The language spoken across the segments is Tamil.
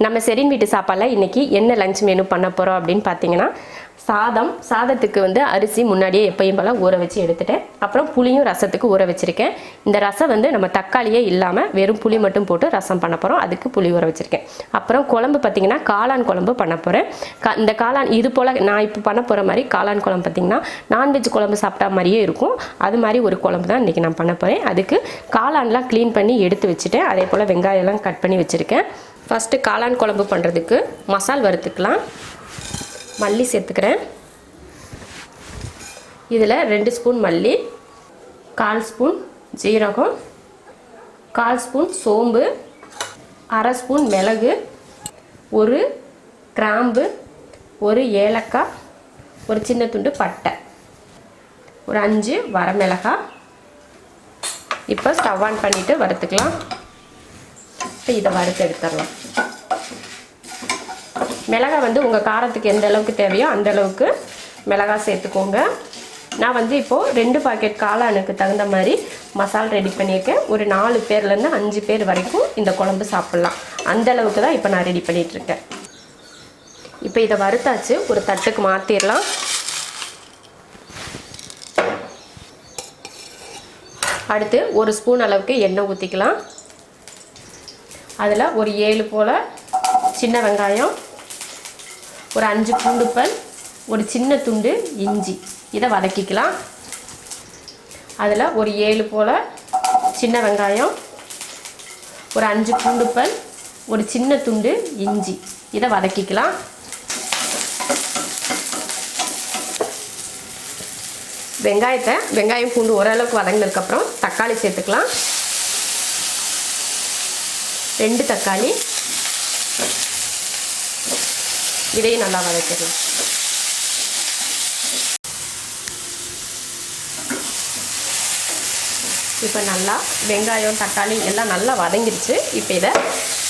நம்ம செரின் வீட்டு சாப்பாடில் இன்றைக்கி என்ன லஞ்ச் மெனு பண்ண போகிறோம் அப்படின்னு பார்த்தீங்கன்னா, சாதத்துக்கு வந்து அரிசி முன்னாடியே எப்பயும் போல் ஊற வச்சு எடுத்துட்டேன். அப்புறம் புளியும் ரசத்துக்கு ஊற வச்சுருக்கேன். இந்த ரசம் வந்து நம்ம தக்காளியே இல்லாமல் வெறும் புளி மட்டும் போட்டு ரசம் பண்ண போகிறோம். அதுக்கு புளி ஊற வச்சுருக்கேன். அப்புறம் குழம்பு பார்த்திங்கன்னா காளான் குழம்பு பண்ண போகிறேன். இந்த காளான் இது போல் நான் இப்போ பண்ண போகிற மாதிரி காளான் குழம்பு பார்த்திங்கன்னா நான்வெஜ் குழம்பு சாப்பிட்டா மாதிரியே இருக்கும். அது மாதிரி ஒரு குழம்பு தான் இன்றைக்கி நான் பண்ண போகிறேன். அதுக்கு காளான்லாம் க்ளீன் பண்ணி எடுத்து வச்சுட்டேன். அதே போல் வெங்காயம்லாம் கட் பண்ணி வச்சுருக்கேன். ஃபஸ்ட்டு காளான் குழம்பு பண்ணுறதுக்கு மசால் வறுத்துக்கலாம். மல்லி சேர்த்துக்கிறேன். இதில் 2 ஸ்பூன் மல்லி, 1/4 ஸ்பூன் ஜீரகம், 1/4 ஸ்பூன் சோம்பு, 1/2 ஸ்பூன் மிளகு, 1 கிராம்பு, 1 ஏலக்காய், ஒரு சின்ன துண்டு பட்டை, ஒரு 5 வரமிளகாய். இப்போ ஸ்டவ் ஆன் பண்ணிவிட்டு வறுத்துக்கலாம். இப்போ இதை வறுத்து எடுத்துடலாம். மிளகாய் வந்து உங்கள் காரத்துக்கு எந்த அளவுக்கு தேவையோ அந்த அளவுக்கு மிளகாய் சேர்த்துக்கோங்க. நான் வந்து இப்போது 2 பாக்கெட் காளானுக்கு தகுந்த மாதிரி மசாலா ரெடி பண்ணியிருக்கேன். ஒரு 4 பேர்லேருந்து 5 பேர் வரைக்கும் இந்த குழம்பு சாப்பிட்லாம். அந்த அளவுக்கு தான் இப்போ நான் ரெடி பண்ணிகிட்ருக்கேன். இப்போ இதை வறுத்தாச்சு, ஒரு தட்டுக்கு மாற்றிடலாம். அடுத்து 1 ஸ்பூன் அளவுக்கு எண்ணெய் ஊற்றிக்கலாம். அதில் ஒரு 7 போல் சின்ன வெங்காயம், ஒரு 5 பூண்டு பல், ஒரு சின்ன துண்டு இஞ்சி, இதை வதக்கிக்கலாம். அதில் ஒரு 7 போல் சின்ன வெங்காயம், ஒரு 5 பூண்டு பல், ஒரு சின்ன துண்டு இஞ்சி, இதை வதக்கிக்கலாம். வெங்காயம் பூண்டு ஓரளவுக்கு வதங்கினதுக்கப்புறம் தக்காளி சேர்த்துக்கலாம். 2 தக்காளி, இதையும் நல்லா வதக்கிடலாம். இப்போ நல்லா வெங்காயம் தக்காளி எல்லாம் நல்லா வதங்கிடுச்சு. இப்போ இதை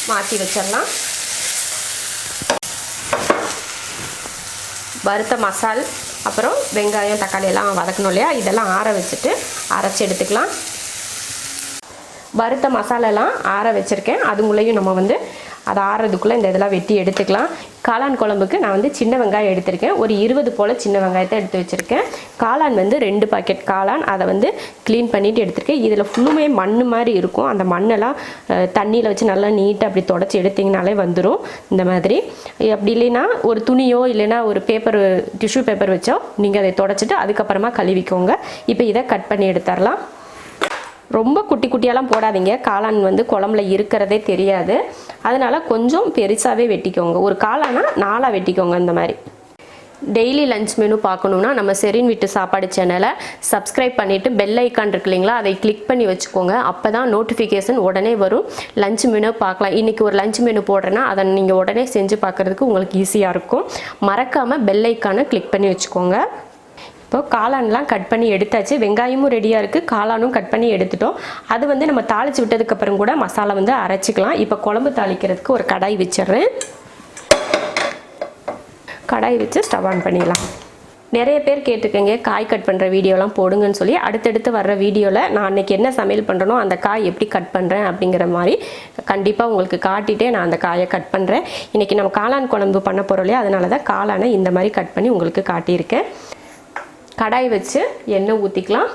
மாற்றி வச்சிடலாம். வறுத்த மசால் அப்புறம் வெங்காயம் தக்காளி எல்லாம் வதக்கணும் இல்லையா, இதெல்லாம் ஆற வச்சுட்டு அரைச்சி எடுத்துக்கலாம். வறுத்த மசாலாலாம் ஆற வச்சுருக்கேன். அதுக்குள்ளேயும் நம்ம வந்து அதை ஆறுறதுக்குள்ளே இந்த இதெல்லாம் வெட்டி எடுத்துக்கலாம். காளான் குழம்புக்கு நான் வந்து சின்ன வெங்காயம் எடுத்திருக்கேன். ஒரு 20 போல் சின்ன வெங்காயத்தை எடுத்து வச்சுருக்கேன். காளான் வந்து 2 பாக்கெட் காளான், அதை வந்து க்ளீன் பண்ணிவிட்டு எடுத்துருக்கேன். இதில் ஃபுல்லுமே மண் மாதிரி இருக்கும். அந்த மண்ணெல்லாம் தண்ணியில் வச்சு நல்லா நீட்டாக அப்படி தொடச்சி எடுத்திங்கனாலே வந்துடும் இந்த மாதிரி. அப்படி இல்லைன்னா ஒரு துணியோ இல்லைன்னா ஒரு டிஷ்யூ பேப்பர் வச்சோ நீங்கள் அதை தொடச்சிட்டு அதுக்கப்புறமா கழுவிக்கோங்க. இப்போ இதை கட் பண்ணி எடுத்துடலாம். ரொம்ப குட்டி குட்டியெல்லாம் போடாதீங்க, காளான் வந்து குழம்புல இருக்கிறதே தெரியாது. அதனால் கொஞ்சம் பெருசாகவே வெட்டிக்கோங்க. ஒரு காளானா 4ஆக வெட்டிக்கோங்க. இந்த மாதிரி டெய்லி லஞ்ச் மெனு பார்க்கணுன்னா நம்ம செரின் வீட்டு சாப்பாடு சேனலை சப்ஸ்கிரைப் பண்ணிவிட்டு பெல் ஐக்கான் இருக்கு இல்லைங்களா, அதை கிளிக் பண்ணி வச்சுக்கோங்க. அப்போ தான் நோட்டிஃபிகேஷன் உடனே வரும். லஞ்ச் மெனு பார்க்கலாம். இன்றைக்கி ஒரு லஞ்ச் மெனு போடுறேன்னா அதை நீங்கள் உடனே செஞ்சு பார்க்குறதுக்கு உங்களுக்கு ஈஸியாக இருக்கும். மறக்காமல் பெல் ஐக்கானை கிளிக் பண்ணி வச்சுக்கோங்க. இப்போ காளான்லாம் கட் பண்ணி எடுத்தாச்சு. வெங்காயமும் ரெடியாக இருக்குது, காளானும் கட் பண்ணி எடுத்துட்டோம். அது வந்து நம்ம தாளித்து விட்டதுக்கப்புறம் கூட மசாலா வந்து அரைச்சிக்கலாம். இப்போ குழம்பு தாளிக்கிறதுக்கு ஒரு கடாய் வச்சிடுறேன். கடாய் வச்சு ஸ்டவ் ஆன் பண்ணிடலாம். நிறைய பேர் கேட்டுக்கங்க காய் கட் பண்ணுற வீடியோலாம் போடுங்கன்னு சொல்லி. அடுத்தடுத்து வர்ற வீடியோவில் நான் அன்றைக்கி என்ன சமையல் பண்ணுறனோ அந்த காய் எப்படி கட் பண்ணுறேன் அப்படிங்கிற மாதிரி கண்டிப்பாக உங்களுக்கு காட்டிகிட்டே நான் அந்த காயை கட் பண்ணுறேன். இன்றைக்கி நம்ம காளான் குழம்பு பண்ண போகிறோம் இல்லையா, அதனால தான் காளானை இந்த மாதிரி கட் பண்ணி உங்களுக்கு காட்டியிருக்கேன். கடாய் வச்சு எண்ணெய் ஊற்றிக்கலாம்.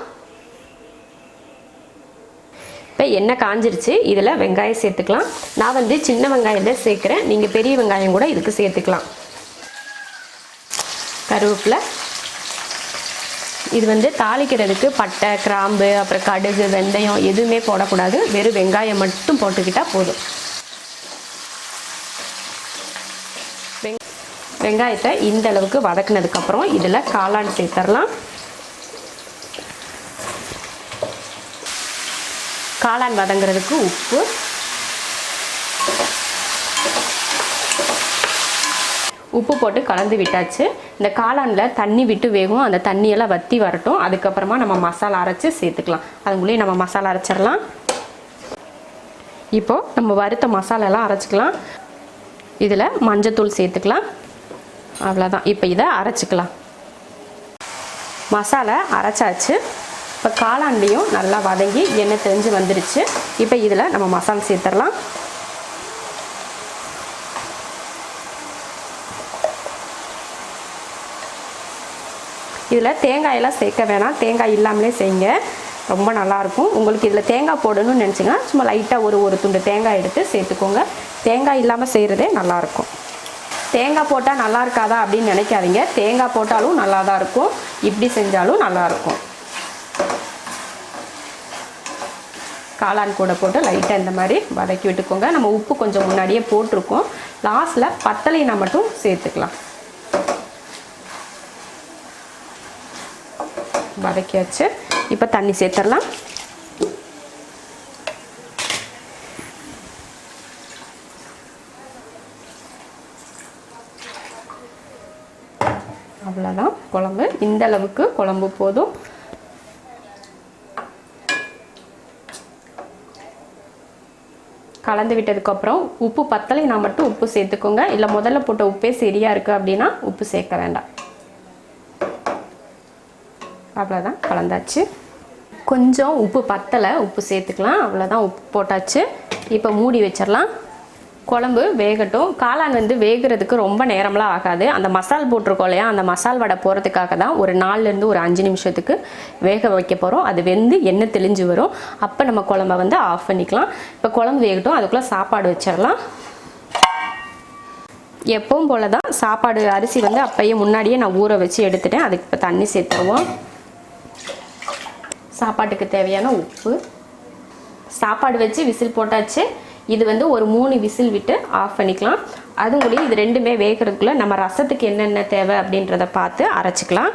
இப்போ எண்ணெய் காஞ்சிருச்சு. இதில் வெங்காயம் சேர்த்துக்கலாம். நான் வந்து சின்ன வெங்காயம் தான் சேர்க்குறேன். நீங்கள் பெரிய வெங்காயம் கூட இதுக்கு சேர்த்துக்கலாம். கருவேப்பிலை, இது வந்து தாளிக்கிறதுக்கு பட்டை கிராம்பு அப்புறம் கடுகு வெந்தயம் எதுவுமே போடக்கூடாது. வெறும் வெங்காயம் மட்டும் போட்டுக்கிட்டால் போதும். வெங்காயத்தை இந்த அளவுக்கு வதக்குனதுக்கப்புறம் இதில் காளான் சேர்த்துடலாம். காளான் வதங்குறதுக்கு உப்பு போட்டு கலந்து விட்டாச்சு. இந்த காளானில் தண்ணி விட்டு வேகும். அந்த தண்ணியெல்லாம் வற்றி வரட்டும். அதுக்கப்புறமா நம்ம மசாலா அரைச்சி சேர்த்துக்கலாம். அதுக்குள்ளேயே நம்ம மசாலா அரைச்சிடலாம். இப்போது நம்ம வறுத்த மசாலாலாம் அரைச்சிக்கலாம். இதில் மஞ்சத்தூள் சேர்த்துக்கலாம். அவ்வளோதான். இப்போ இதை அரைச்சிக்கலாம். மசாலா அரைச்சாச்சு. இப்போ காளான்லேயும் நல்லா வதங்கி எண்ணெய் தெரிஞ்சு வந்துடுச்சு. இப்போ இதில் நம்ம மசாலா சேர்த்துடலாம். இதில் தேங்காயெல்லாம் சேர்க்க வேணாம், தேங்காய் இல்லாமலே செய்யுங்க, ரொம்ப நல்லாயிருக்கும். உங்களுக்கு இதில் தேங்காய் போடணும்னு நினச்சிங்கன்னா சும்மா லைட்டாக ஒரு துண்டு தேங்காய் எடுத்து சேர்த்துக்கோங்க. தேங்காய் இல்லாமல் செய்கிறதே நல்லாயிருக்கும். தேங்காய் போட்டால் நல்லா இருக்காதா அப்படின்னு நினைக்காதீங்க, தேங்காய் போட்டாலும் நல்லா தான் இருக்கும், இப்படி செஞ்சாலும் நல்லாயிருக்கும். காளான் கூட போட்டு லைட்டாக இந்த மாதிரி வதக்கி விட்டுக்கோங்க. நம்ம உப்பு கொஞ்சம் முன்னாடியே போட்டிருக்கோம், லாஸ்ட்டில் பத்தலைனா மட்டும் சேர்த்துக்கலாம். வதக்கியாச்சு, இப்போ தண்ணி சேர்த்துடலாம். அவ்வளோதான் குழம்பு, இந்த அளவுக்கு குழம்பு போதும். கலந்து விட்டதுக்கப்புறம் உப்பு பத்தலைனா மட்டும் உப்பு சேர்த்துக்கோங்க, இல்லை முதல்ல போட்ட உப்பே சரியாக இருக்குது அப்படின்னா உப்பு சேர்க்க வேண்டாம். அவ்வளோதான், கலந்தாச்சு. கொஞ்சம் உப்பு பத்தலை, உப்பு சேர்த்துக்கலாம். அவ்வளோதான், உப்பு போட்டாச்சு. இப்போ மூடி வச்சிடலாம், குழம்பு வேகட்டும். காளான் வந்து வேகிறதுக்கு ரொம்ப நேரம்லாம் ஆகாது, அந்த மசால் போட்டிருக்கோம் இல்லையா, அந்த மசால் வடை போகிறதுக்காக தான் ஒரு 4லேருந்து ஒரு 5 நிமிஷத்துக்கு வேக வைக்க போகிறோம். அது வெந்து எண்ணெய் தெளிஞ்சு வரும், அப்போ நம்ம குழம்ப வந்து ஆஃப் பண்ணிக்கலாம். இப்போ குழம்பு வேகட்டும், அதுக்குள்ளே சாப்பாடு வச்சிடலாம். எப்பவும் போல தான் சாப்பாடு, அரிசி வந்து அப்பயே முன்னாடியே நான் ஊற வச்சு எடுத்துட்டேன். அதுக்கு இப்போ தண்ணி சேர்த்துருவோம். சாப்பாட்டுக்கு தேவையான உப்பு, சாப்பாடு வச்சு விசில் போட்டாச்சு. இது வந்து ஒரு 3 விசில் விட்டு ஆஃப் பண்ணிக்கலாம். அதுங்கூடயே இது ரெண்டுமே வேகிறதுக்குள்ளே நம்ம ரசத்துக்கு என்னென்ன தேவை அப்படின்றத பார்த்து அரைச்சிக்கலாம்.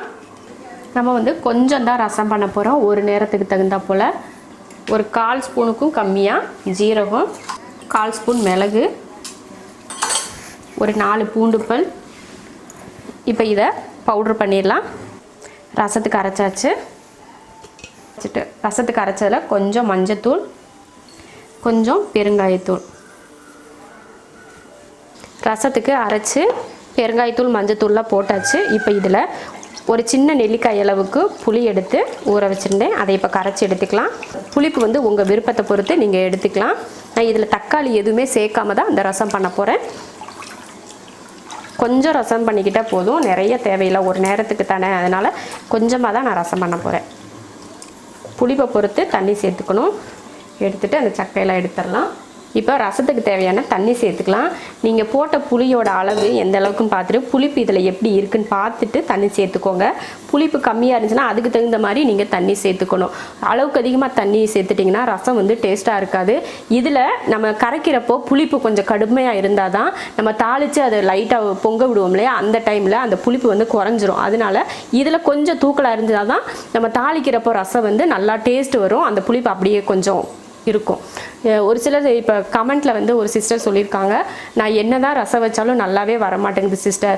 நம்ம வந்து கொஞ்சம் தான் ரசம் பண்ண போகிறோம், ஒரு நேரத்துக்கு தகுந்தா போல். ஒரு 1/4 ஸ்பூனுக்கும் கம்மியாக ஜீரகம், 1/4 ஸ்பூன் மிளகு, ஒரு 4 பூண்டு பல். இப்போ இதை பவுட்ரு பண்ணிடலாம். ரசத்துக்கு அரைச்சாச்சு. ரசத்துக்கு அரைச்சதில் கொஞ்சம் மஞ்சத்தூள், கொஞ்சம் பெருங்காயத்தூள். ரசத்துக்கு அரைச்சி பெருங்காயத்தூள் மஞ்சத்தூள்லாம் போட்டாச்சு. இப்போ இதில் ஒரு சின்ன நெல்லிக்காய் அளவுக்கு புளி எடுத்து ஊற வச்சுருந்தேன், அதை இப்போ கரைச்சி எடுத்துக்கலாம். புளிப்பு வந்து உங்கள் விருப்பத்தை பொறுத்து நீங்கள் எடுத்துக்கலாம். நான் இதில் தக்காளி எதுவுமே சேர்க்காம தான் இந்த ரசம் பண்ண போகிறேன். கொஞ்சம் ரசம் பண்ணிக்கிட்டால் போதும், நிறைய தேவையில்லை, ஒரு நேரத்துக்கு தானே, அதனால் கொஞ்சமாக தான் நான் ரசம் பண்ண போகிறேன். புளிப்பை பொறுத்து தண்ணி சேர்த்துக்கணும். எடுத்துகிட்டு அந்த சக்கையெல்லாம் எடுத்துடலாம். இப்போ ரசத்துக்கு தேவையான தண்ணி சேர்த்துக்கலாம். நீங்கள் போட்ட புளியோட அளவு எந்த அளவுக்குன்னு பார்த்துட்டு, புளிப்பு இதில் எப்படி இருக்குன்னு பார்த்துட்டு தண்ணி சேர்த்துக்கோங்க. புளிப்பு கம்மியாக இருந்துச்சுன்னா அதுக்கு தகுந்த மாதிரி நீங்கள் தண்ணி சேர்த்துக்கணும். அளவுக்கு அதிகமாக தண்ணி சேர்த்துட்டிங்கன்னா ரசம் வந்து டேஸ்ட்டாக இருக்காது. இதில் நம்ம கரைக்கிறப்போ புளிப்பு கொஞ்சம் கடுமையாக இருந்தால் தான் நம்ம தாளித்து அதை லைட்டாக பொங்க விடுவோம் இல்லையா, அந்த டைமில் அந்த புளிப்பு வந்து குறைஞ்சிரும். அதனால் இதில் கொஞ்சம் தூக்கலாக இருந்தால் தான் நம்ம தாளிக்கிறப்போ ரசம் வந்து நல்லா டேஸ்ட் வரும், அந்த புளிப்பு அப்படியே கொஞ்சம் இருக்கும். ஒரு சிலர் இப்போ கமெண்ட்டில் வந்து ஒரு சிஸ்டர் சொல்லியிருக்காங்க, நான் என்ன தான் ரசம் வச்சாலும் நல்லாவே வரமாட்டேங்குது சிஸ்டர்,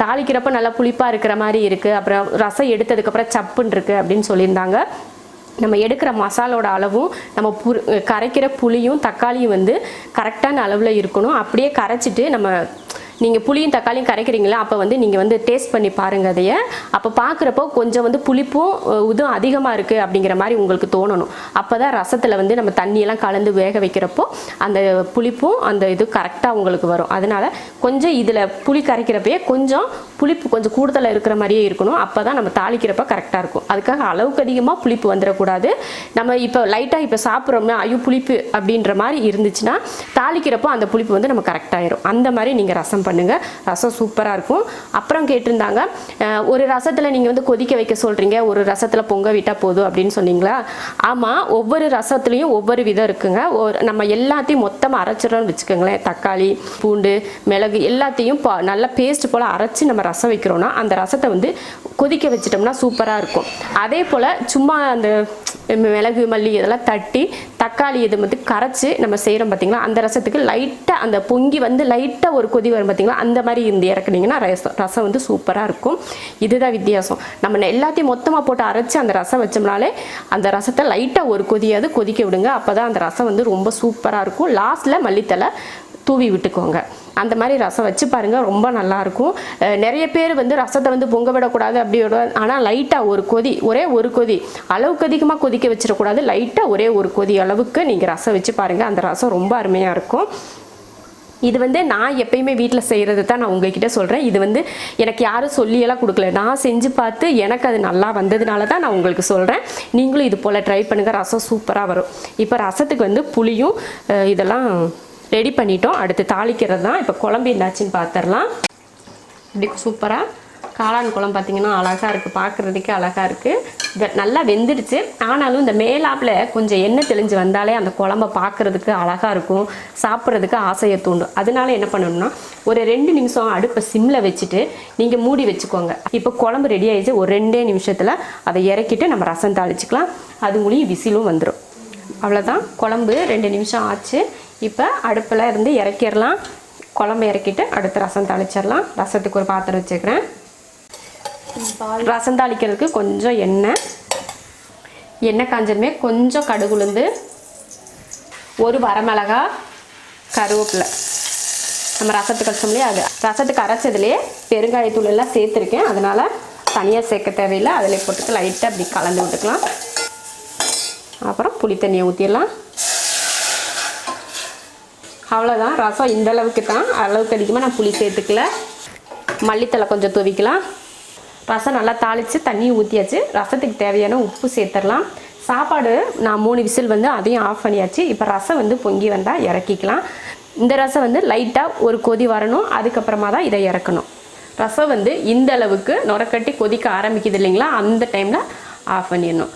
தாளிக்கிறப்ப நல்லா புளிப்பாக இருக்கிற மாதிரி இருக்குது, அப்புறம் ரசம் எடுத்ததுக்கப்புறம் சப்புன்னு இருக்குது அப்படின்னு சொல்லியிருந்தாங்க. நம்ம எடுக்கிற மசாலோட அளவும் நம்ம கரைக்கிற புளியும் தக்காளியும் வந்து கரெக்டான அளவில் இருக்கணும். அப்படியே கரைச்சிட்டு நம்ம நீங்கள் புளியும் தக்காளியும் கரைக்கிறீங்களா, அப்போ வந்து நீங்கள் வந்து டேஸ்ட் பண்ணி பாருங்கள் அதையே. அப்போ பார்க்குறப்போ கொஞ்சம் வந்து புளிப்பும் இதுவும் அதிகமாக இருக்குது அப்படிங்கிற மாதிரி உங்களுக்கு தோணணும். அப்போ தான் ரசத்தில் வந்து நம்ம தண்ணியெல்லாம் கலந்து வேக வைக்கிறப்போ அந்த புளிப்பும் அந்த இது கரெக்டாக உங்களுக்கு வரும். அதனால் கொஞ்சம் இதில் புளி கரைக்கிறப்பயே கொஞ்சம் புளிப்பு கொஞ்சம் கூடுதலாக இருக்கிற மாதிரியே இருக்கணும். அப்போ தான் நம்ம தாளிக்கிறப்ப கரெக்டாக இருக்கும். அதுக்காக அளவுக்கு அதிகமாக புளிப்பு வந்துடக்கூடாது. நம்ம இப்போ லைட்டாக இப்போ சாப்பிட்றோம்னா ஐயோ புளிப்பு அப்படின்ற மாதிரி இருந்துச்சுன்னா தாளிக்கிறப்போ அந்த புளிப்பு வந்து நம்ம கரெக்டாகிடும். அந்த மாதிரி நீங்கள் ரசம் பண்ணுங்க, ரசம் சூப்பராக இருக்கும். அப்புறம் கேட்டிருந்தாங்க, ஒரு ரசத்தில் நீங்கள் வந்து கொதிக்க வைக்க சொல்கிறீங்க, ஒரு ரசத்தில் பொங்க விட்டால் போதும் அப்படின்னு சொன்னீங்களா? ஆமாம், ஒவ்வொரு ரசத்துலேயும் ஒவ்வொரு விதம் இருக்குங்க. நம்ம எல்லாத்தையும் மொத்தமாக அரைச்சிடறோம்னு வச்சுக்கோங்களேன், தக்காளி பூண்டு மிளகு எல்லாத்தையும் நல்லா பேஸ்ட் போல் அரைச்சி நம்ம ரசம் வைக்கிறோன்னா அந்த ரசத்தை வந்து கொதிக்க வச்சிட்டோம்னா சூப்பராக இருக்கும். அதே போல் சும்மா அந்த மிளகு மல்லி இதெல்லாம் தட்டி தக்காளி இது வந்து கரைச்சி நம்ம செய்கிறோம் பார்த்தீங்களா, அந்த ரசத்துக்கு லைட்டாக அந்த பொங்கி வந்து லைட்டாக ஒரு கொதி வரும் பார்த்தீங்களா, அந்த மாதிரி இருந்து இறக்குனீங்கன்னா ரசம் வந்து சூப்பராக இருக்கும். இதுதான் வித்தியாசம். நம்ம எல்லாத்தையும் மொத்தமாக போட்டு அரைச்சி அந்த ரசம் வச்சோம்னாலே அந்த ரசத்தை லைட்டாக ஒரு கொதியாவது கொதிக்க விடுங்க. அப்போ தான் அந்த ரசம் வந்து ரொம்ப சூப்பராக இருக்கும். லாஸ்ட்டில் மல்லித்தலை தூவி விட்டுக்கோங்க. அந்த மாதிரி ரசம் வச்சு பாருங்கள், ரொம்ப நல்லாயிருக்கும். நிறைய பேர் வந்து ரசத்தை வந்து பொங்க விடக்கூடாது அப்படி விட, ஆனால் லைட்டாக ஒரு கொதி, ஒரே ஒரு கொதி, அளவுக்கு அதிகமாக கொதிக்க வச்சிடக்கூடாது, லைட்டாக ஒரே ஒரு கொதி அளவுக்கு நீங்கள் ரசம் வச்சு பாருங்கள், அந்த ரசம் ரொம்ப அருமையாக இருக்கும். இது வந்து நான் எப்பயுமே வீட்டில் செய்கிறது தான் நான் உங்ககிட்ட சொல்கிறேன். இது வந்து எனக்கு யாரும் சொல்லியெல்லாம் கொடுக்கல, நான் செஞ்சு பார்த்து எனக்கு அது நல்லா வந்ததுனால தான் நான் உங்களுக்கு சொல்கிறேன். நீங்களும் இது போல் ட்ரை பண்ணுங்கள், ரசம் சூப்பராக வரும். இப்போ ரசத்துக்கு வந்து புளியும் இதெல்லாம் ரெடி பண்ணிட்டோம். அடுத்து தாளிக்கிறது தான். இப்போ குழம்பு என்னாச்சுன்னு பார்த்துடலாம். இப்படி சூப்பராக காளான் குழம்பு பார்த்திங்கன்னா அழகாக இருக்குது, பார்க்குறதுக்கே அழகாக இருக்குது. நல்லா வெந்துடுச்சு. ஆனாலும் இந்த மேலாப்பில் கொஞ்சம் எண்ணெய் தெளிஞ்சு வந்தாலே அந்த குழம்ப பார்க்குறதுக்கு அழகாக இருக்கும், சாப்பிட்றதுக்கு ஆசையை தூண்டும். அதனால என்ன பண்ணணும்னா ஒரு 2 நிமிஷம் அடுப்பை சிம்மில் வச்சுட்டு நீங்கள் மூடி வச்சுக்கோங்க. இப்போ குழம்பு ரெடி ஆகிடுச்சு. ஒரு 2 நிமிஷத்தில் அதை இறக்கிட்டு நம்ம ரசம் தாளிச்சிக்கலாம். அது மூலியம் விசிலும் வந்துடும். அவ்வளோதான், குழம்பு 2 நிமிஷம் ஆச்சு. இப்போ அடுப்பில் இருந்து இறக்கிடலாம். குழம்பு இறக்கிட்டு அடுத்து ரசம் தாளிச்சிடலாம். ரசத்துக்கு ஒரு பாத்திரம் வச்சுக்கிறேன். ரசம் தாளிக்கிறதுக்கு கொஞ்சம் எண்ணெய் காஞ்சதுமே கொஞ்சம் கடுகு உளுந்து, ஒரு வரமிளகா, கருவேப்பிலை, நம்ம ரசத்துக்கு அரைச்சோம்லையே அது ரசத்துக்கு அரைச்சதுலேயே பெருங்காயத்தூள் எல்லாம் சேர்த்துருக்கேன். அதனால் தனியாக சேர்க்க தேவையில்லை, அதில் போட்டுட்டு லைட்டாக அப்படி கலந்து விட்டுக்கலாம். அப்புறம் புளி தண்ணியை ஊற்றிடலாம். அவ்வளோதான், ரசம் இந்த அளவுக்கு தான். அளவுக்கு அதிகமாக நான் புளி சேர்த்துக்கல. மல்லித்தலை கொஞ்சம் தூவிக்கலாம். ரசம் நல்லா தாளித்து தண்ணி ஊற்றியாச்சு. ரசத்துக்கு தேவையான உப்பு சேர்த்துடலாம். சாப்பாடு நான் 3 விசில் வந்து அதையும் ஆஃப் பண்ணியாச்சு. இப்போ ரசம் வந்து பொங்கி வந்தால் இறக்கிக்கலாம். இந்த ரசம் வந்து லைட்டாக ஒரு கொதி வரணும், அதுக்கப்புறமா தான் இதை இறக்கணும். ரசம் வந்து இந்த அளவுக்கு நுரக்கட்டி கொதிக்க ஆரம்பிக்குது இல்லைங்களா, அந்த டைமில் ஆஃப் பண்ணிடணும்.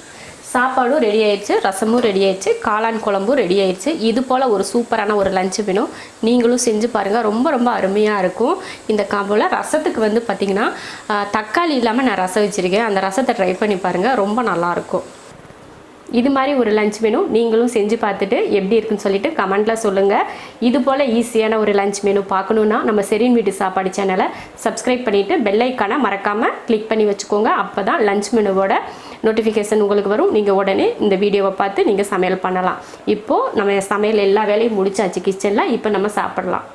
சாப்பாடும் ரெடி ஆயிடுச்சு, ரசமும் ரெடி ஆயிடுச்சு, காளான் குழம்பும் ரெடி ஆயிடுச்சு. இது போல் ஒரு சூப்பரான ஒரு லஞ்சு வேணும், நீங்களும் செஞ்சு பாருங்கள். ரொம்ப ரொம்ப அருமையாக இருக்கும். இந்த காம்போவில் ரசத்துக்கு வந்து பார்த்திங்கன்னா தக்காளி இல்லாமல் நான் ரசம் வச்சுருக்கேன். அந்த ரசத்தை ட்ரை பண்ணி பாருங்கள், ரொம்ப நல்லாயிருக்கும். இது மாதிரி ஒரு லஞ்ச் மெனு நீங்களும் செஞ்சு பார்த்துட்டு எப்படி இருக்குன்னு சொல்லிட்டு கமெண்ட்டில் சொல்லுங்கள். இது போல் ஈஸியான ஒரு லஞ்ச் மெனு பார்க்கணுன்னா நம்ம ஷெரின் வீட்டு சாப்பாடு சேனலை சப்ஸ்கிரைப் பண்ணிவிட்டு பெல் ஐக்கானை மறக்காமல் கிளிக் பண்ணி வச்சுக்கோங்க. அப்போ தான் லஞ்ச் மெனுவோட நோட்டிஃபிகேஷன் உங்களுக்கு வரும். நீங்கள் உடனே இந்த வீடியோவை பார்த்து நீங்கள் சமையல் பண்ணலாம். இப்போது நம்ம சமையல் எல்லா வேலையும் முடிச்சாச்சு கிச்சனில். இப்போ நம்ம சாப்பிடலாம்.